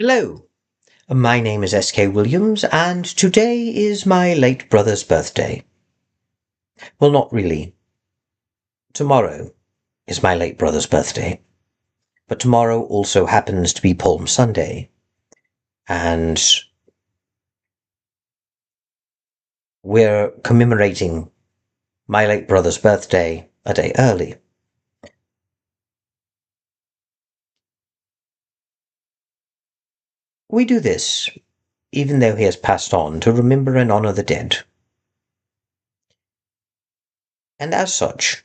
Hello, my name is S.K. Williams, and today is my late brother's birthday. Well, not really. Tomorrow is my late brother's birthday, but tomorrow also happens to be Palm Sunday, and we're commemorating my late brother's birthday a day early. We do this, even though he has passed on, to remember and honor the dead. And as such,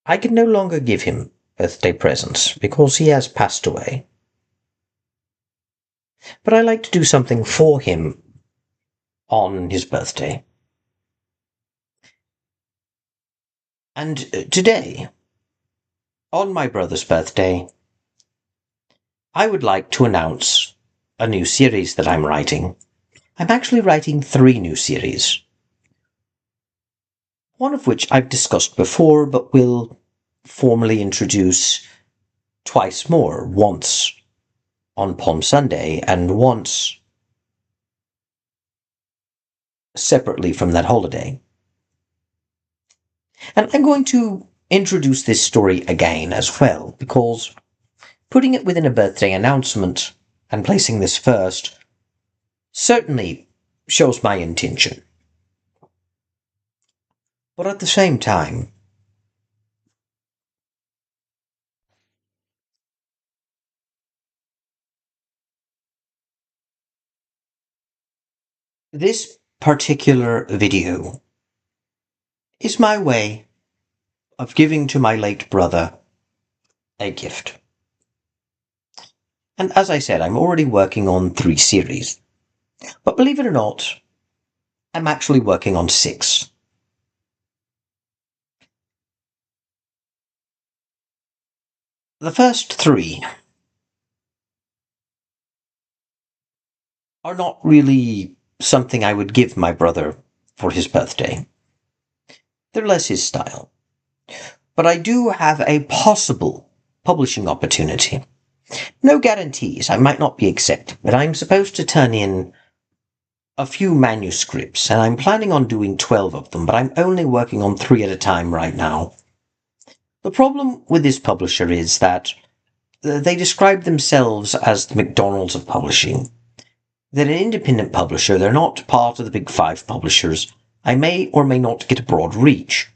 I can no longer give him birthday presents because he has passed away. But I like to do something for him on his birthday. And today, on my brother's birthday, I would like to announce a new series that I'm writing. I'm actually writing 3 new series. One of which I've discussed before, but will formally introduce twice more, once on Palm Sunday and once separately from that holiday. And I'm going to introduce this story again as well, because putting it within a birthday announcement and placing this first certainly shows my intention. But at the same time, this particular video is my way of giving to my late brother a gift. And as I said, I'm already working on 3 series. But believe it or not, I'm actually working on 6. The first 3 are not really something I would give my brother for his birthday. They're less his style. But I do have a possible publishing opportunity. No guarantees, I might not be accepted, but I'm supposed to turn in a few manuscripts, and I'm planning on doing 12 of them, but I'm only working on 3 at a time right now. The problem with this publisher is that they describe themselves as the McDonald's of publishing. They're an independent publisher, they're not part of the big 5 publishers. I may or may not get a broad reach.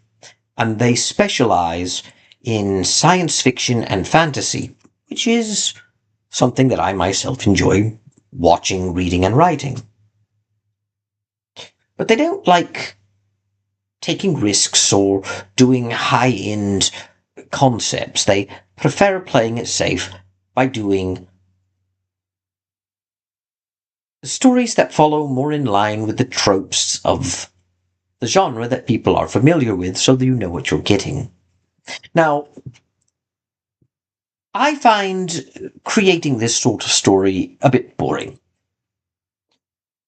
And they specialize in science fiction and fantasy, which is something that I myself enjoy watching, reading, and writing. But they don't like taking risks or doing high-end concepts. They prefer playing it safe by doing stories that follow more in line with the tropes of the genre that people are familiar with, so that you know what you're getting. Now, I find creating this sort of story a bit boring,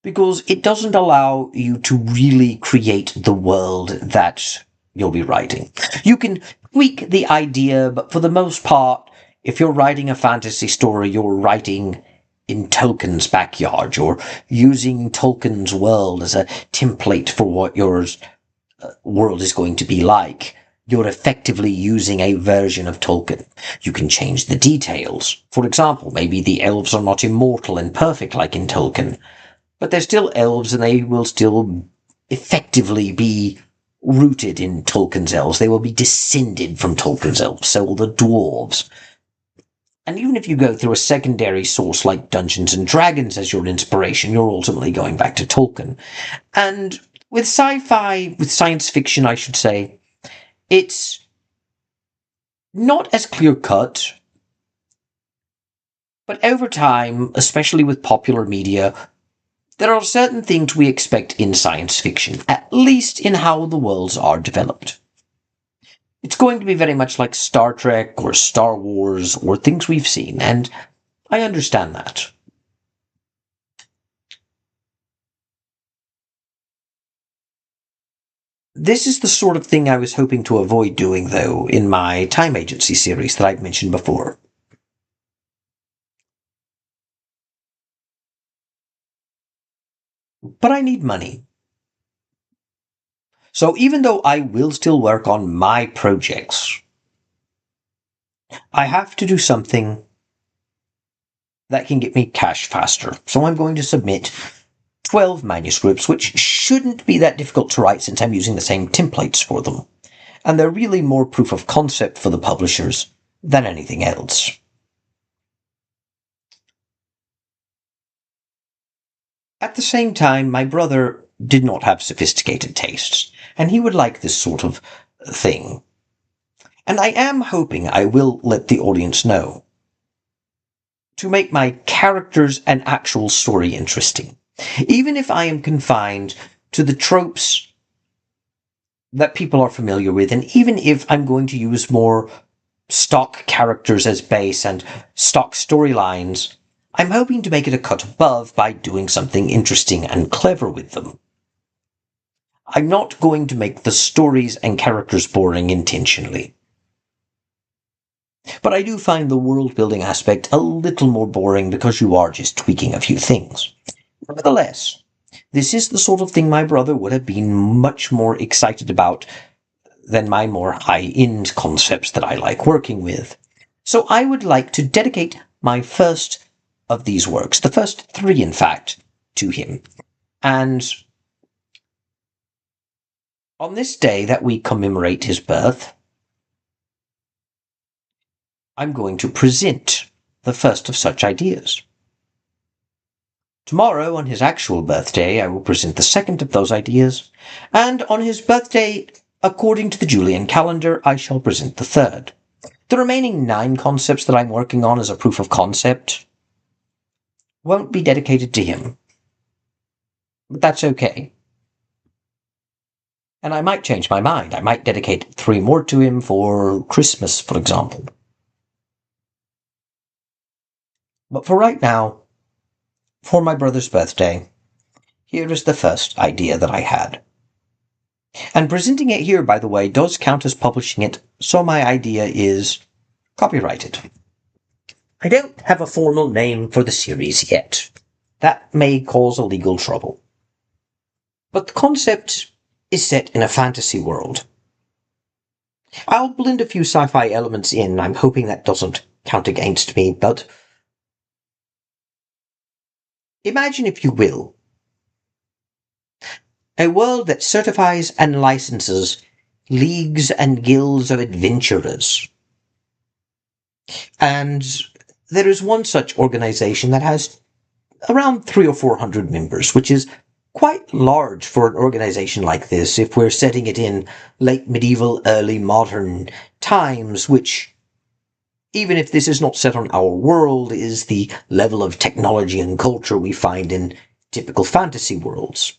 because it doesn't allow you to really create the world that you'll be writing. You can tweak the idea, but for the most part, if you're writing a fantasy story, you're writing in Tolkien's backyard. You're using Tolkien's world as a template for what your world is going to be like. You're effectively using a version of Tolkien. You can change the details. For example, maybe the elves are not immortal and perfect like in Tolkien, but they're still elves and they will still effectively be rooted in Tolkien's elves. They will be descended from Tolkien's elves, so will the dwarves. And even if you go through a secondary source like Dungeons and Dragons as your inspiration, you're ultimately going back to Tolkien. And with sci-fi, with science fiction, I should say, it's not as clear-cut, but over time, especially with popular media, there are certain things we expect in science fiction, at least in how the worlds are developed. It's going to be very much like Star Trek or Star Wars or things we've seen, and I understand that. This is the sort of thing I was hoping to avoid doing, though, in my time agency series that I've mentioned before. But I need money. So even though I will still work on my projects, I have to do something that can get me cash faster. So I'm going to submit 12 manuscripts, which shouldn't be that difficult to write since I'm using the same templates for them. And they're really more proof of concept for the publishers than anything else. At the same time, my brother did not have sophisticated tastes, and he would like this sort of thing. And I am hoping I will let the audience know to make my characters and actual story interesting. Even if I am confined to the tropes that people are familiar with, and even if I'm going to use more stock characters as base and stock storylines, I'm hoping to make it a cut above by doing something interesting and clever with them. I'm not going to make the stories and characters boring intentionally. But I do find the world-building aspect a little more boring because you are just tweaking a few things. Nevertheless, this is the sort of thing my brother would have been much more excited about than my more high-end concepts that I like working with. So I would like to dedicate my first of these works, the first 3 in fact, to him. And on this day that we commemorate his birth, I'm going to present the first of such ideas. Tomorrow, on his actual birthday, I will present the second of those ideas, and on his birthday, according to the Julian calendar, I shall present the third. The remaining 9 concepts that I'm working on as a proof of concept won't be dedicated to him. But that's okay. And I might change my mind. I might dedicate 3 more to him for Christmas, for example. But for right now, for my brother's birthday, here is the first idea that I had. And presenting it here, by the way, does count as publishing it, so my idea is copyrighted. I don't have a formal name for the series yet. That may cause a legal trouble. But the concept is set in a fantasy world. I'll blend a few sci-fi elements in. I'm hoping that doesn't count against me, but imagine, if you will, a world that certifies and licenses leagues and guilds of adventurers. And there is one such organization that has around 300 or 400 members, which is quite large for an organization like this if we're setting it in late medieval, early modern times, which, even if this is not set on our world, is the level of technology and culture we find in typical fantasy worlds.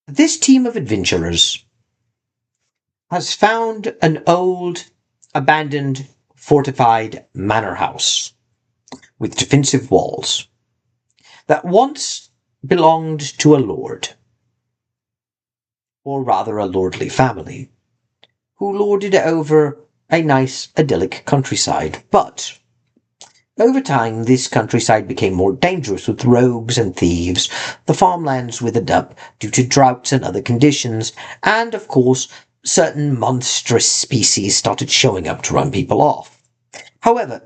This team of adventurers has found an old, abandoned, fortified manor house with defensive walls that once belonged to a lord, or rather a lordly family, who lorded over a nice, idyllic countryside. But over time, this countryside became more dangerous with rogues and thieves, the farmlands withered up due to droughts and other conditions, and, of course, certain monstrous species started showing up to run people off. However,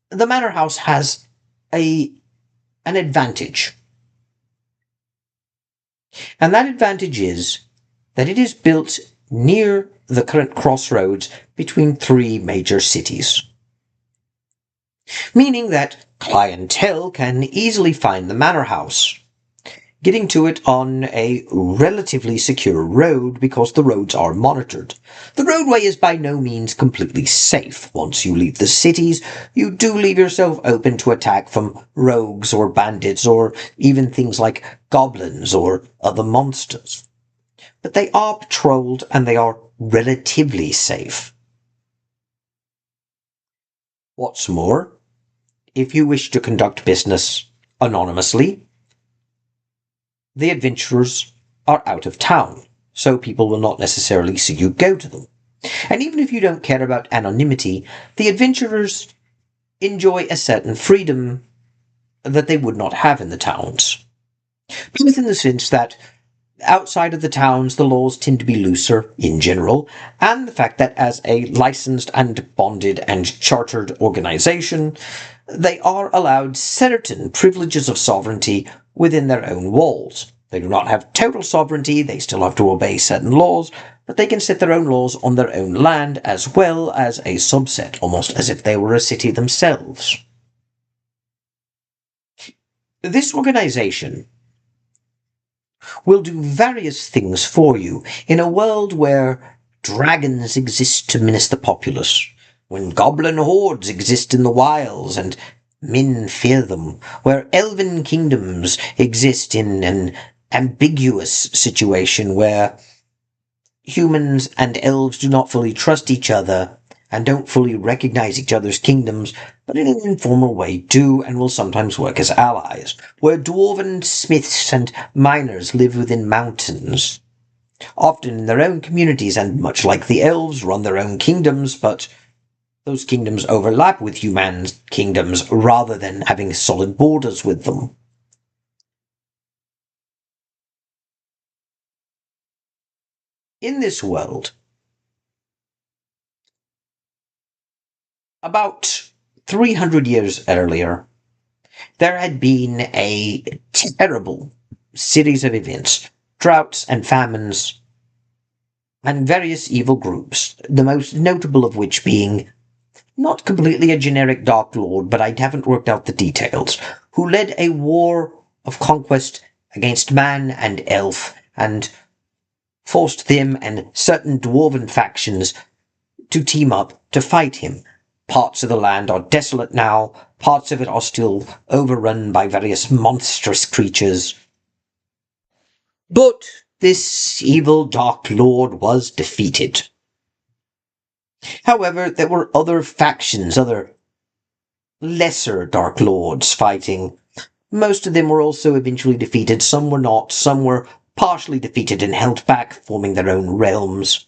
the manor house has an advantage. And that advantage is that it is built near the current crossroads between 3 major cities. Meaning that clientele can easily find the manor house, getting to it on a relatively secure road because the roads are monitored. The roadway is by no means completely safe. Once you leave the cities, you do leave yourself open to attack from rogues or bandits or even things like goblins or other monsters. But they are patrolled and they are relatively safe. What's more, if you wish to conduct business anonymously, the adventurers are out of town, so people will not necessarily see you go to them. And even if you don't care about anonymity, the adventurers enjoy a certain freedom that they would not have in the towns. Both in the sense that outside of the towns, the laws tend to be looser in general, and the fact that as a licensed and bonded and chartered organization, they are allowed certain privileges of sovereignty within their own walls. They do not have total sovereignty, they still have to obey certain laws, but they can set their own laws on their own land as well as a subset, almost as if they were a city themselves. This organization will do various things for you in a world where dragons exist to menace the populace, when goblin hordes exist in the wilds and men fear them, where elven kingdoms exist in an ambiguous situation where humans and elves do not fully trust each other and don't fully recognize each other's kingdoms, but in an informal way do and will sometimes work as allies, where dwarven smiths and miners live within mountains, often in their own communities and, much like the elves, run their own kingdoms, but those kingdoms overlap with human kingdoms rather than having solid borders with them. In this world, about 300 years earlier, there had been a terrible series of events, droughts and famines, and various evil groups, the most notable of which being not completely a generic Dark Lord, but I haven't worked out the details, who led a war of conquest against man and elf, and forced them and certain dwarven factions to team up to fight him. Parts of the land are desolate now, parts of it are still overrun by various monstrous creatures. But this evil Dark Lord was defeated. However, there were other factions, other lesser Dark Lords fighting. Most of them were also eventually defeated, some were not, some were partially defeated and held back, forming their own realms.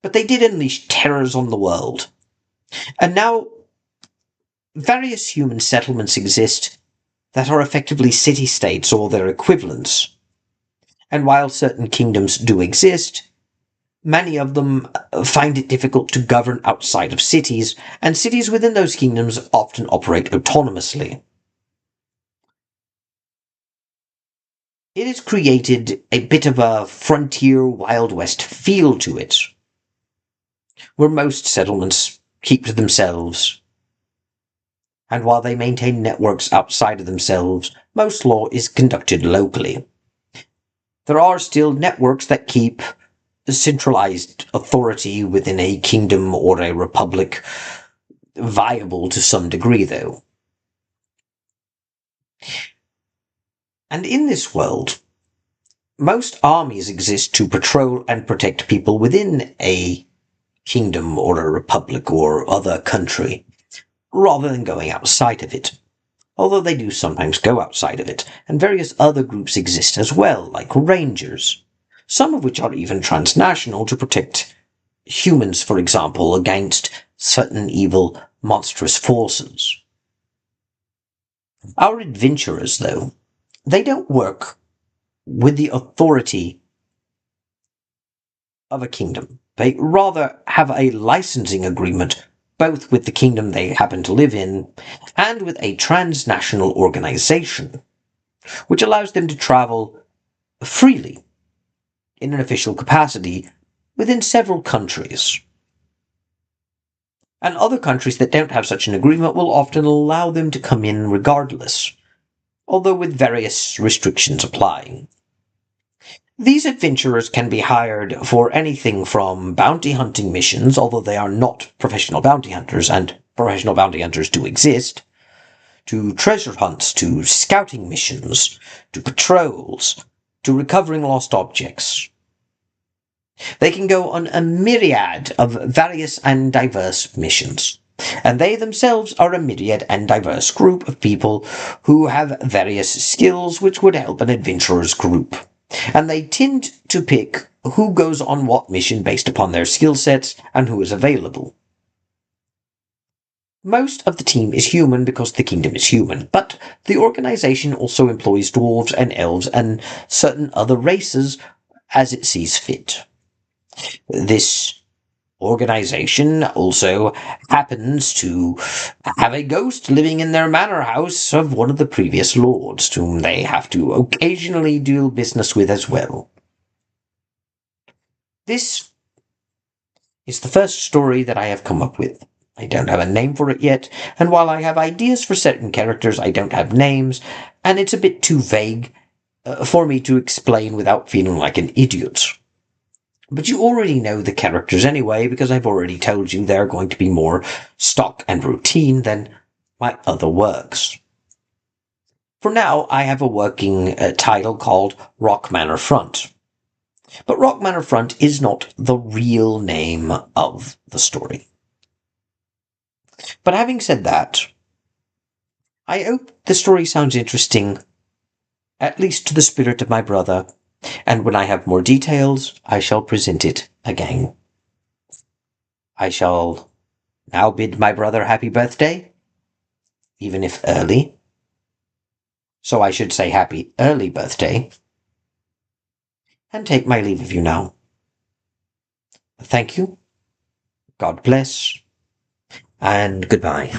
But they did unleash terrors on the world. And now, various human settlements exist that are effectively city-states or their equivalents. And while certain kingdoms do exist, many of them find it difficult to govern outside of cities, and cities within those kingdoms often operate autonomously. It has created a bit of a frontier Wild West feel to it, where most settlements keep to themselves, and while they maintain networks outside of themselves, most law is conducted locally. There are still networks that keep centralized authority within a kingdom or a republic viable to some degree, though. And in this world, most armies exist to patrol and protect people within a kingdom or a republic or other country, rather than going outside of it. Although they do sometimes go outside of it, and various other groups exist as well, like rangers, some of which are even transnational to protect humans, for example, against certain evil, monstrous forces. Our adventurers, though, they don't work with the authority of a kingdom. They rather have a licensing agreement both with the kingdom they happen to live in and with a transnational organization, which allows them to travel freely in an official capacity within several countries. And other countries that don't have such an agreement will often allow them to come in regardless, although with various restrictions applying. These adventurers can be hired for anything from bounty hunting missions, although they are not professional bounty hunters, and professional bounty hunters do exist, to treasure hunts, to scouting missions, to patrols, to recovering lost objects. They can go on a myriad of various and diverse missions, and they themselves are a myriad and diverse group of people who have various skills which would help an adventurer's group. And they tend to pick who goes on what mission based upon their skill sets and who is available. Most of the team is human because the kingdom is human, but the organization also employs dwarves and elves and certain other races as it sees fit. This organization also happens to have a ghost living in their manor house of one of the previous lords, whom they have to occasionally do business with as well. This is the first story that I have come up with. I don't have a name for it yet, and while I have ideas for certain characters, I don't have names, and it's a bit too vague for me to explain without feeling like an idiot. But you already know the characters anyway, because I've already told you they're going to be more stock and routine than my other works. For now, I have a working title called Rock Manor Front. But Rock Manor Front is not the real name of the story. But having said that, I hope the story sounds interesting, at least to the spirit of my brother, and when I have more details, I shall present it again. I shall now bid my brother happy birthday, even if early. So I should say happy early birthday, and take my leave of you now. Thank you, God bless, and goodbye.